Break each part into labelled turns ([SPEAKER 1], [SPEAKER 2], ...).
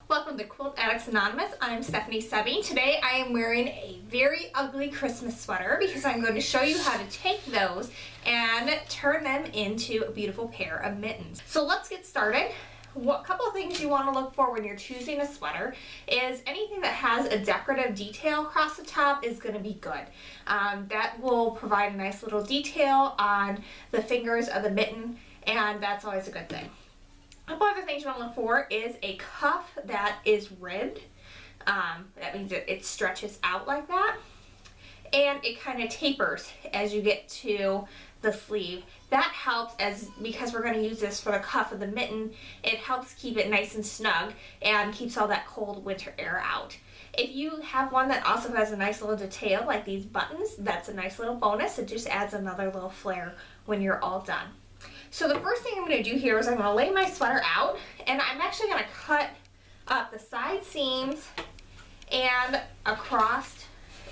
[SPEAKER 1] Welcome to Quilt Addicts Anonymous. I'm Stephanie Sebi. Today I am wearing a very ugly Christmas sweater because I'm going to show you how to take those and turn them into a beautiful pair of mittens. So let's get started. A couple of things you want to look for when you're choosing a sweater is anything that has a decorative detail across the top is going to be good. That will provide a nice little detail on the fingers of the mitten, and that's always a good thing. A couple other things you want to look for is a cuff that is ribbed. That means it stretches out like that. And it kind of tapers as you get to the sleeve. That helps because we're going to use this for the cuff of the mitten. It helps keep it nice and snug and keeps all that cold winter air out. If you have one that also has a nice little detail like these buttons, that's a nice little bonus. It just adds another little flair when you're all done. So the first thing I'm going to do here is I'm going to lay my sweater out, and I'm actually going to cut up the side seams and across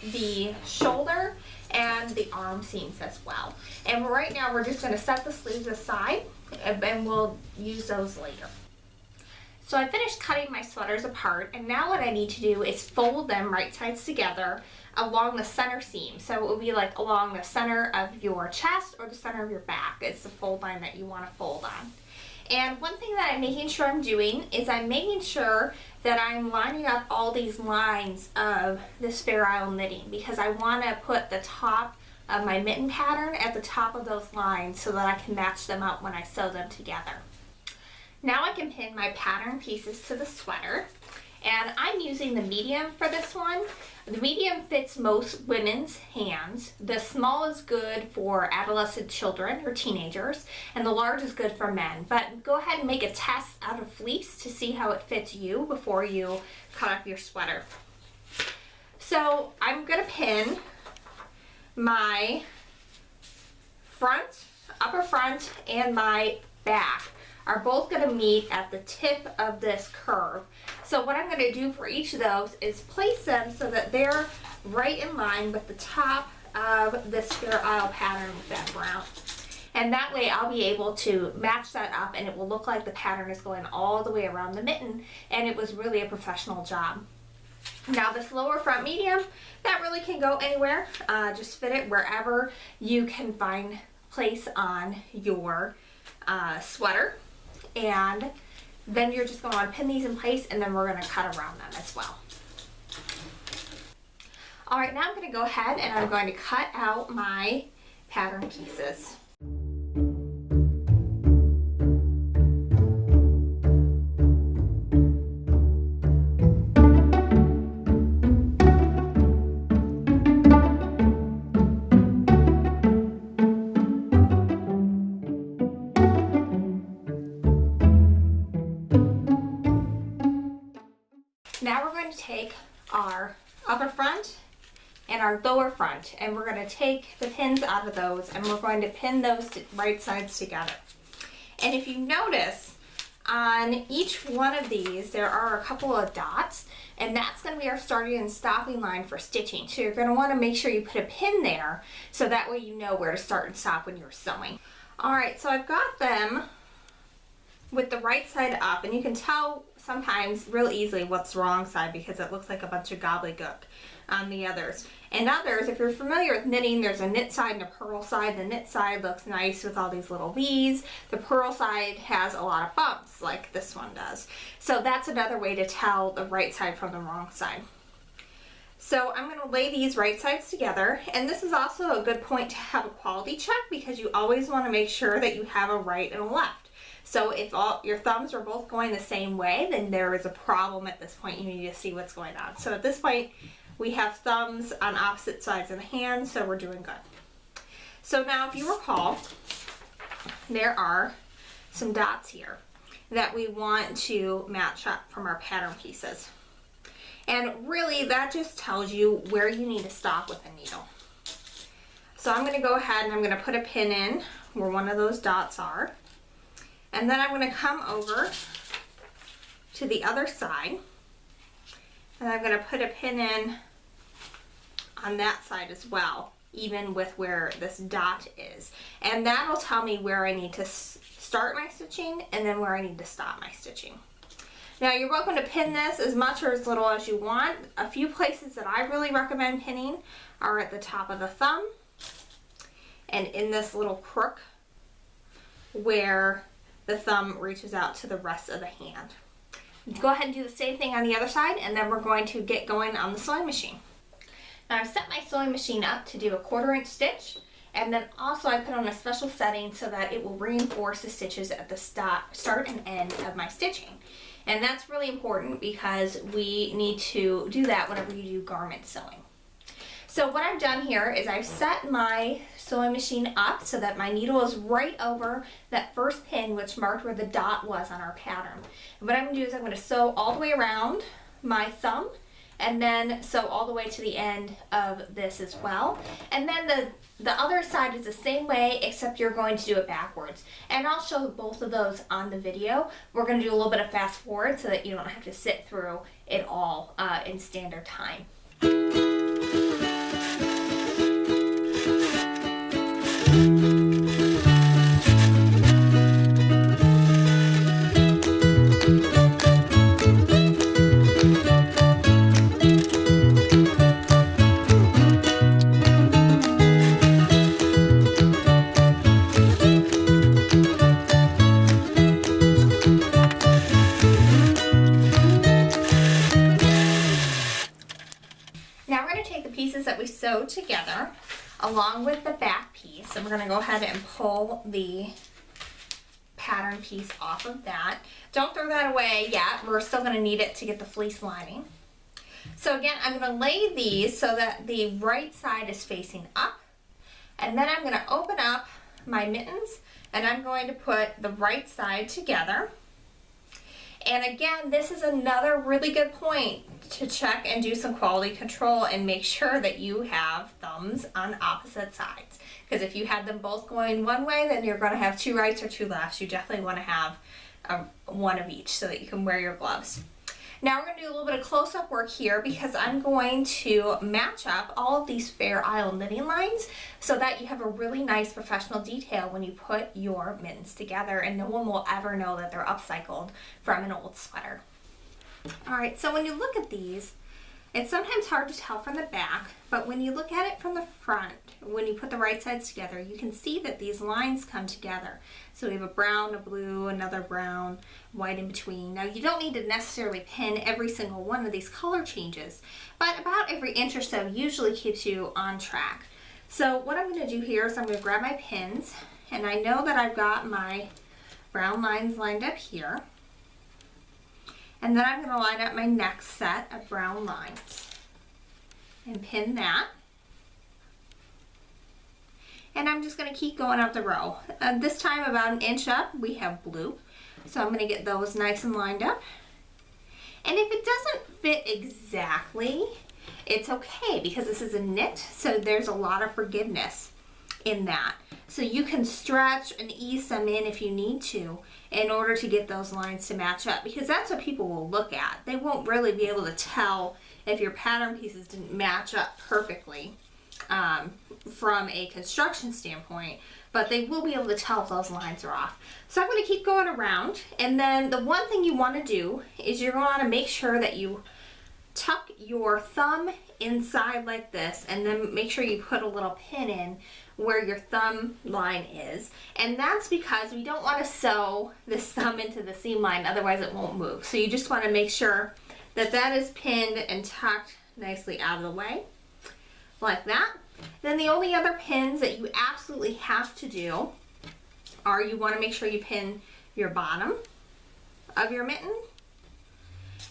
[SPEAKER 1] the shoulder and the arm seams as well. And right now we're just going to set the sleeves aside and we'll use those later. So I finished cutting my sweaters apart, and now what I need to do is fold them right sides together along the center seam. So it will be like along the center of your chest or the center of your back. It's the fold line that you want to fold on. And one thing that I'm making sure I'm doing is I'm making sure that I'm lining up all these lines of this Fair Isle knitting, because I want to put the top of my mitten pattern at the top of those lines so that I can match them up when I sew them together. Now I can pin my pattern pieces to the sweater, and I'm using the medium for this one. The medium fits most women's hands. The small is good for adolescent children or teenagers, and the large is good for men. But go ahead and make a test out of fleece to see how it fits you before you cut up your sweater. So I'm going to pin my front, upper front, and my back are both going to meet at the tip of this curve. So what I'm going to do for each of those is place them so that they're right in line with the top of this Fair Isle pattern with that brown. And that way I'll be able to match that up, and it will look like the pattern is going all the way around the mitten, and it was really a professional job. Now this lower front medium, that really can go anywhere. Just fit it wherever you can find place on your sweater. And then you're just going to want to pin these in place, and then we're going to cut around them as well. Alright, now I'm going to go ahead and I'm going to cut out my pattern pieces. Now we're going to take our upper front and our lower front, and we're going to take the pins out of those, and we're going to pin those right sides together. And if you notice, on each one of these there are a couple of dots, and that's going to be our starting and stopping line for stitching. So you're going to want to make sure you put a pin there so that way you know where to start and stop when you're sewing. Alright, so I've got them with the right side up, and you can tell sometimes real easily what's the wrong side because it looks like a bunch of gobbledygook on the others. And others, if you're familiar with knitting, there's a knit side and a purl side. The knit side looks nice with all these little V's. The purl side has a lot of bumps like this one does. So that's another way to tell the right side from the wrong side. So I'm going to lay these right sides together, and this is also a good point to have a quality check because you always want to make sure that you have a right and a left. So if all your thumbs are both going the same way, then there is a problem at this point. You need to see what's going on. So at this point, we have thumbs on opposite sides of the hand, so we're doing good. So now if you recall, there are some dots here that we want to match up from our pattern pieces. And really that just tells you where you need to stop with the needle. So I'm going to go ahead and I'm going to put a pin in where one of those dots are. And then I'm going to come over to the other side, and I'm going to put a pin in on that side as well, even with where this dot is. And that'll tell me where I need to start my stitching and then where I need to stop my stitching. Now you're welcome to pin this as much or as little as you want. A few places that I really recommend pinning are at the top of the thumb and in this little crook where the thumb reaches out to the rest of the hand. Go ahead and do the same thing on the other side, and then we're going to get going on the sewing machine. Now I've set my sewing machine up to do a 1/4 inch stitch, and then also I put on a special setting so that it will reinforce the stitches at the start and end of my stitching. And that's really important because we need to do that whenever you do garment sewing. So what I've done here is I've set my sewing machine up so that my needle is right over that first pin which marked where the dot was on our pattern. And what I'm going to do is I'm going to sew all the way around my thumb and then sew all the way to the end of this as well. And then the other side is the same way, except you're going to do it backwards. And I'll show both of those on the video. We're going to do a little bit of fast forward so that you don't have to sit through it all in standard time. That we sewed together along with the back piece, and we're going to go ahead and pull the pattern piece off of that. Don't throw that away yet. We're still going to need it to get the fleece lining. So again, I'm going to lay these so that the right side is facing up, and then I'm going to open up my mittens and I'm going to put the right side together. And again, this is another really good point to check and do some quality control and make sure that you have thumbs on opposite sides. Because if you had them both going one way, then you're going to have 2 rights or 2 lefts. You definitely want to have one of each so that you can wear your gloves. Now we're going to do a little bit of close-up work here because I'm going to match up all of these Fair Isle knitting lines so that you have a really nice professional detail when you put your mittens together, and no one will ever know that they're upcycled from an old sweater. Alright, so when you look at these, it's sometimes hard to tell from the back, but when you look at it from the front, when you put the right sides together, you can see that these lines come together. So we have a brown, a blue, another brown, white in between. Now you don't need to necessarily pin every single one of these color changes, but about every inch or so usually keeps you on track. So what I'm going to do here is I'm going to grab my pins, and I know that I've got my brown lines lined up here. And then I'm going to line up my next set of brown lines and pin that. And I'm just going to keep going up the row. This time about an inch up we have blue. So I'm going to get those nice and lined up. And if it doesn't fit exactly, it's okay because this is a knit, so there's a lot of forgiveness in that. So you can stretch and ease them in if you need to in order to get those lines to match up, because that's what people will look at. They won't really be able to tell if your pattern pieces didn't match up perfectly from a construction standpoint, but they will be able to tell if those lines are off. So I'm going to keep going around, and then the one thing you want to do is you're going to want to make sure that you tuck your thumb inside like this, and then make sure you put a little pin in where your thumb line is. And that's because we don't want to sew this thumb into the seam line, otherwise it won't move. So you just want to make sure that that is pinned and tucked nicely out of the way, like that. Then the only other pins that you absolutely have to do are you want to make sure you pin your bottom of your mitten.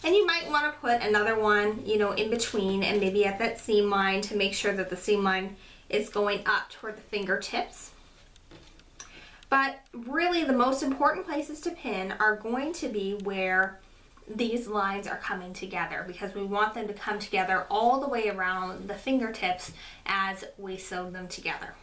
[SPEAKER 1] And you might want to put another one, you know, in between and maybe at that seam line to make sure that the seam line is going up toward the fingertips. But really the most important places to pin are going to be where these lines are coming together, because we want them to come together all the way around the fingertips as we sew them together.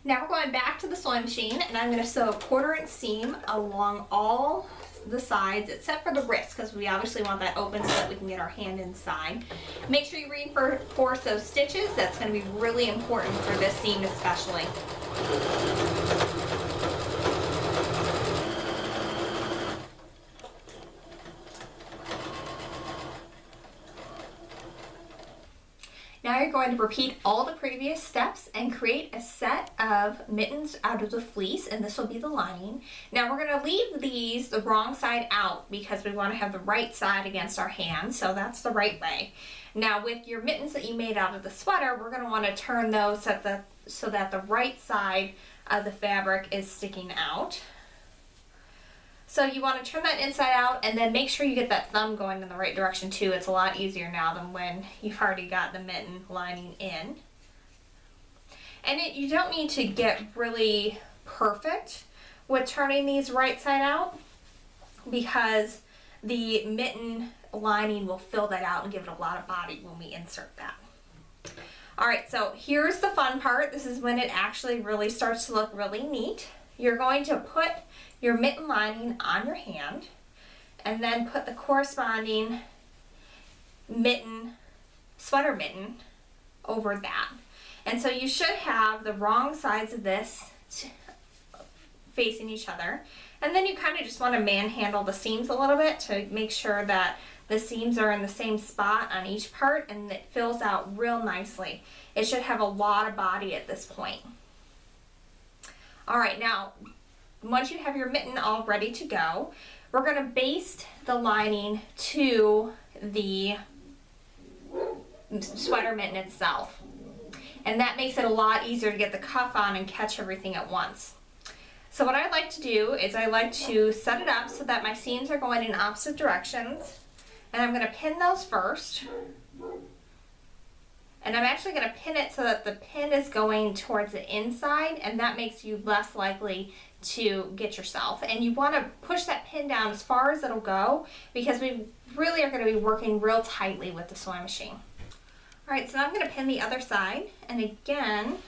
[SPEAKER 1] Now we're going back to the sewing machine, and I'm going to sew a 1/4 inch seam along all the sides except for the wrist, because we obviously want that open so that we can get our hand inside. Make sure you reinforce those stitches. That's going to be really important for this seam especially. Now you're going to repeat all the previous steps and create a set of mittens out of the fleece, and this will be the lining. Now we're going to leave these the wrong side out because we want to have the right side against our hand, so that's the right way. Now with your mittens that you made out of the sweater, we're going to want to turn those so that the right side of the fabric is sticking out. So you want to turn that inside out and then make sure you get that thumb going in the right direction too. It's a lot easier now than when you've already got the mitten lining in. And you don't need to get really perfect with turning these right side out because the mitten lining will fill that out and give it a lot of body when we insert that. Alright, so here's the fun part. This is when it actually really starts to look really neat. You're going to put your mitten lining on your hand and then put the corresponding mitten, sweater mitten over that. And so you should have the wrong sides of this facing each other. And then you kind of just want to manhandle the seams a little bit to make sure that the seams are in the same spot on each part and it fills out real nicely. It should have a lot of body at this point. Alright, now once you have your mitten all ready to go, we're going to baste the lining to the sweater mitten itself. And that makes it a lot easier to get the cuff on and catch everything at once. So what I like to do is I like to set it up so that my seams are going in opposite directions. And I'm going to pin those first. And I'm actually going to pin it so that the pin is going towards the inside, and that makes you less likely to get yourself. And you want to push that pin down as far as it'll go because we really are going to be working real tightly with the sewing machine. Alright, so now I'm going to pin the other side, and again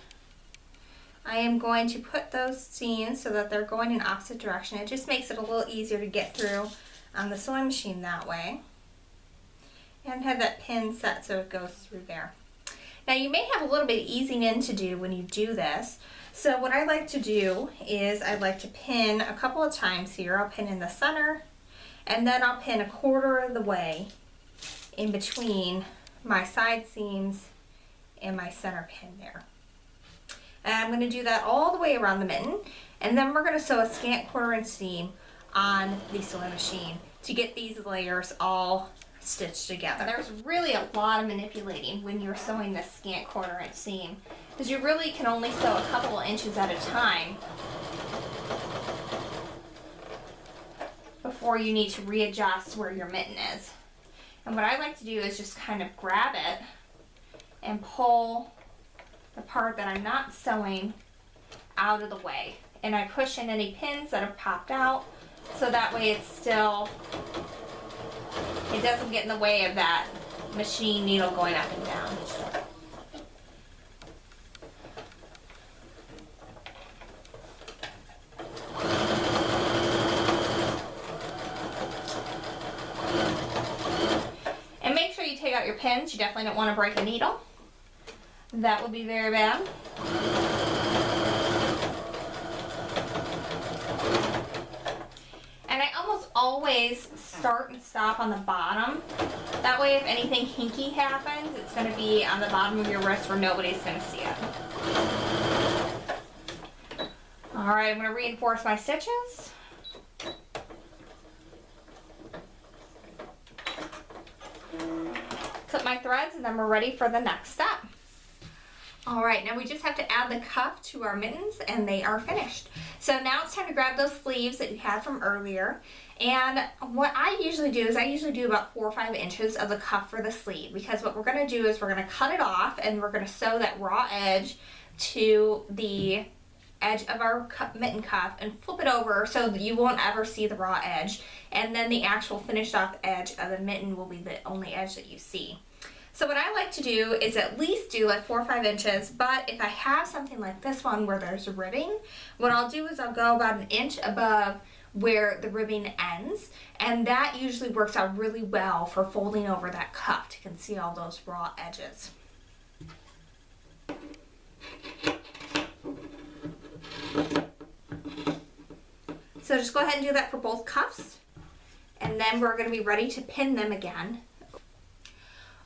[SPEAKER 1] I am going to put those seams so that they're going in opposite direction. It just makes it a little easier to get through on the sewing machine that way. And have that pin set so it goes through there. Now you may have a little bit of easing in to do when you do this. So what I like to do is I like to pin a couple of times here. I'll pin in the center and then I'll pin 1/4 of the way in between my side seams and my center pin there. And I'm going to do that all the way around the mitten, and then we're going to sew a scant 1/4 inch seam on the sewing machine to get these layers all stitched together. There's really a lot of manipulating when you're sewing this scant 1/4 inch seam because you really can only sew a couple of inches at a time before you need to readjust where your mitten is. And what I like to do is just kind of grab it and pull the part that I'm not sewing out of the way. And I push in any pins that have popped out so that way it's still, it doesn't get in the way of that machine needle going up and down. And make sure you take out your pins. You definitely don't want to break a needle. That would be very bad. And I almost always start and stop on the bottom. That way if anything hinky happens, it's going to be on the bottom of your wrist where nobody's going to see it. Alright, I'm going to reinforce my stitches. Clip my threads, and then we're ready for the next step. Alright, now we just have to add the cuff to our mittens and they are finished. So now it's time to grab those sleeves that you had from earlier. And what I usually do is I usually do about 4 or 5 inches of the cuff for the sleeve, because what we're going to do is we're going to cut it off and we're going to sew that raw edge to the edge of our mitten cuff and flip it over so that you won't ever see the raw edge, and then the actual finished off edge of the mitten will be the only edge that you see. So what I like to do is at least do like 4 or 5 inches, but if I have something like this one where there's ribbing, what I'll do is I'll go about 1 inch above where the ribbing ends, and that usually works out really well for folding over that cuff to conceal all those raw edges. So just go ahead and do that for both cuffs, and then we're going to be ready to pin them again.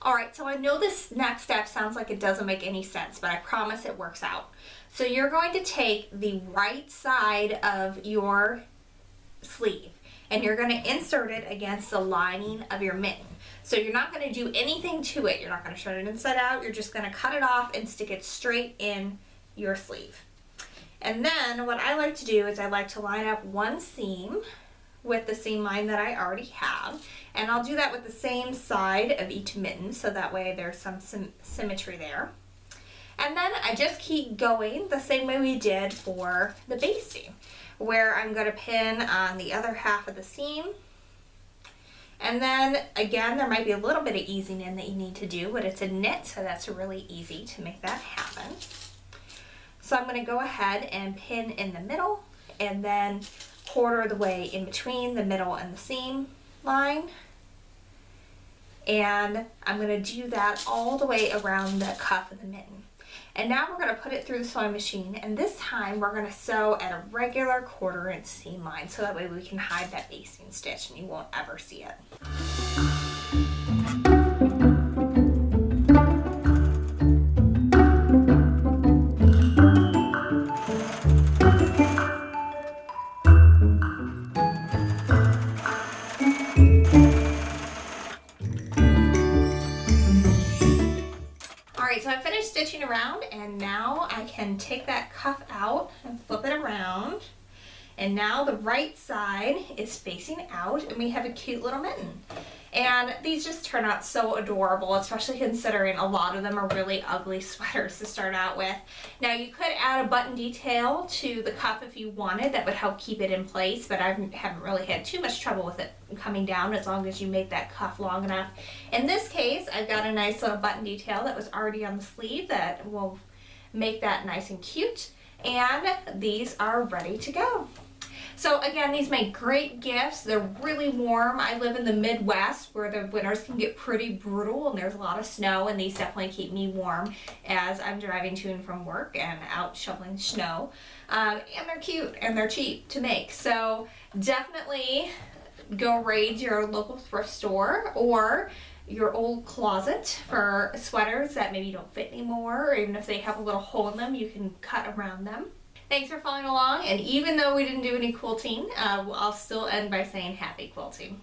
[SPEAKER 1] Alright, so I know this next step sounds like it doesn't make any sense, but I promise it works out. So you're going to take the right side of your sleeve and you're going to insert it against the lining of your mitten. So you're not going to do anything to it. You're not going to shut it inside out. You're just going to cut it off and stick it straight in your sleeve. And then what I like to do is I like to line up one seam with the seam line that I already have, and I'll do that with the same side of each mitten so that way there's some symmetry there. And then I just keep going the same way we did for the basting, where I'm going to pin on the other half of the seam. And then again, there might be a little bit of easing in that you need to do, but it's a knit, so that's really easy to make that happen. So I'm going to go ahead and pin in the middle and then quarter the way in between the middle and the seam line. And I'm going to do that all the way around the cuff of the mitten. And now we're going to put it through the sewing machine, and this time we're going to sew at a regular 1/4 inch seam line so that way we can hide that basting stitch and you won't ever see it. So I finished stitching around, and now I can take that cuff out and flip it around, and now the right side is facing out and we have a cute little mitten. And these just turn out so adorable, especially considering a lot of them are really ugly sweaters to start out with. Now you could add a button detail to the cuff if you wanted, that would help keep it in place, but I haven't really had too much trouble with it coming down as long as you make that cuff long enough. In this case, I've got a nice little button detail that was already on the sleeve that will make that nice and cute, and these are ready to go. So again, these make great gifts. They're really warm. I live in the Midwest where the winters can get pretty brutal and there's a lot of snow, and these definitely keep me warm as I'm driving to and from work and out shoveling snow. And they're cute and they're cheap to make. So definitely go raid your local thrift store or your old closet for sweaters that maybe don't fit anymore, or even if they have a little hole in them, you can cut around them. Thanks for following along, and even though we didn't do any quilting, I'll still end by saying happy quilting.